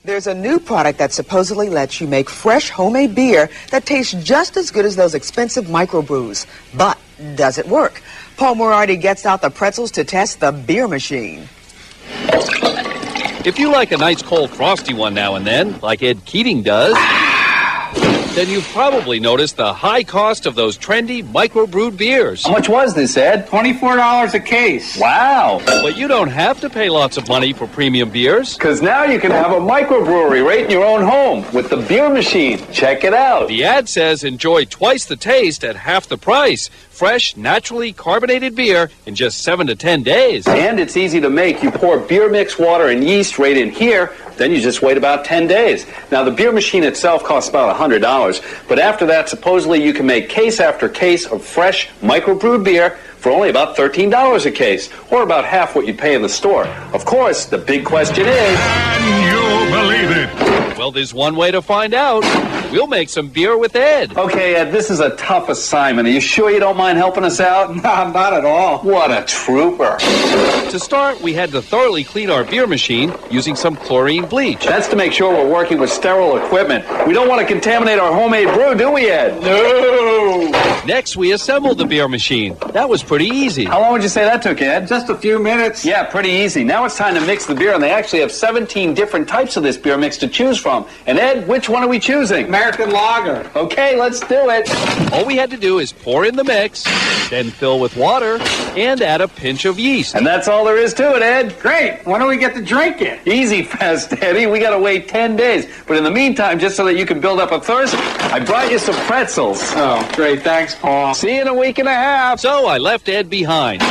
There's a new product that supposedly lets you make fresh homemade beer that tastes just as good as those expensive microbrews. But does it work? Paul Moriarty gets out the pretzels to test the beer machine. If you like a nice cold frosty one now and then, like Ed Keating does, then you've probably noticed the high cost of those trendy microbrewed beers. How much was this, Ed? $24 a case. Wow. But you don't have to pay lots of money for premium beers. Because now you can have a microbrewery right in your own home with the beer machine. Check it out. The ad says enjoy twice the taste at half the price. Fresh, naturally carbonated beer in just 7 to 10 days. And it's easy to make. You pour beer mix, water, and yeast right in here. Then you just wait about 10 days. Now, the beer machine itself costs about $100. But after that, supposedly you can make case after case of fresh microbrewed beer for only about $13 a case, or about half what you'd pay in the store. Of course, the big question is... Can you believe it? Well, there's one way to find out. We'll make some beer with Ed. Okay, Ed, this is a tough assignment. Are you sure you don't mind helping us out? No, not at all. What a trooper. To start, we had to thoroughly clean our beer machine using some chlorine bleach. That's to make sure we're working with sterile equipment. We don't want to contaminate our homemade brew, do we, Ed? No. Next, we assembled the beer machine. That was pretty easy. How long would you say that took, Ed? Just a few minutes. Yeah, pretty easy. Now it's time to mix the beer, and they actually have 17 different types of this beer mix to choose from. And Ed, which one are we choosing? American lager. Okay, let's do it. All we had to do is pour in the mix, then fill with water, and add a pinch of yeast. And that's all there is to it, Ed. Great. When do we get to drink it? Easy fast, Eddie. We got to wait 10 days. But in the meantime, just so that you can build up a thirst, I brought you some pretzels. Oh, great. Thanks, Paul. See you in a week and a half. So I left Ed behind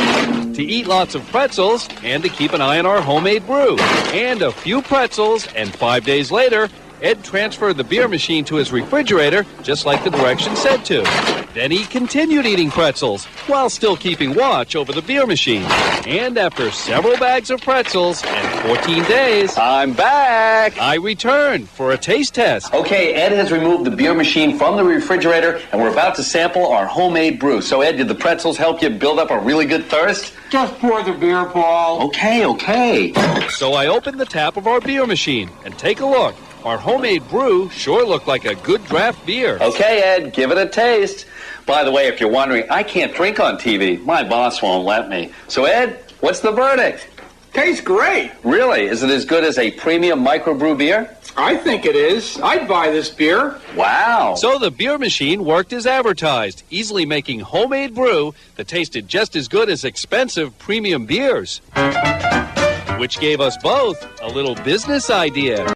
to eat lots of pretzels and to keep an eye on our homemade brew. And a few pretzels, and 5 days later, Ed transferred the beer machine to his refrigerator, just like the directions said to. Then he continued eating pretzels, while still keeping watch over the beer machine. And after several bags of pretzels and 14 days, I'm back. I returned for a taste test. Okay, Ed has removed the beer machine from the refrigerator, and we're about to sample our homemade brew. So, Ed, did the pretzels help you build up a really good thirst? Just pour the beer, Paul. Okay. So I opened the tap of our beer machine, and take a look. Our homemade brew sure looked like a good draft beer. Okay, Ed, give it a taste. By the way, if you're wondering, I can't drink on TV. My boss won't let me. So, Ed, what's the verdict? Tastes great. Really? Is it as good as a premium microbrew beer? I think it is. I'd buy this beer. Wow. So the beer machine worked as advertised, easily making homemade brew that tasted just as good as expensive premium beers. Which gave us both a little business idea.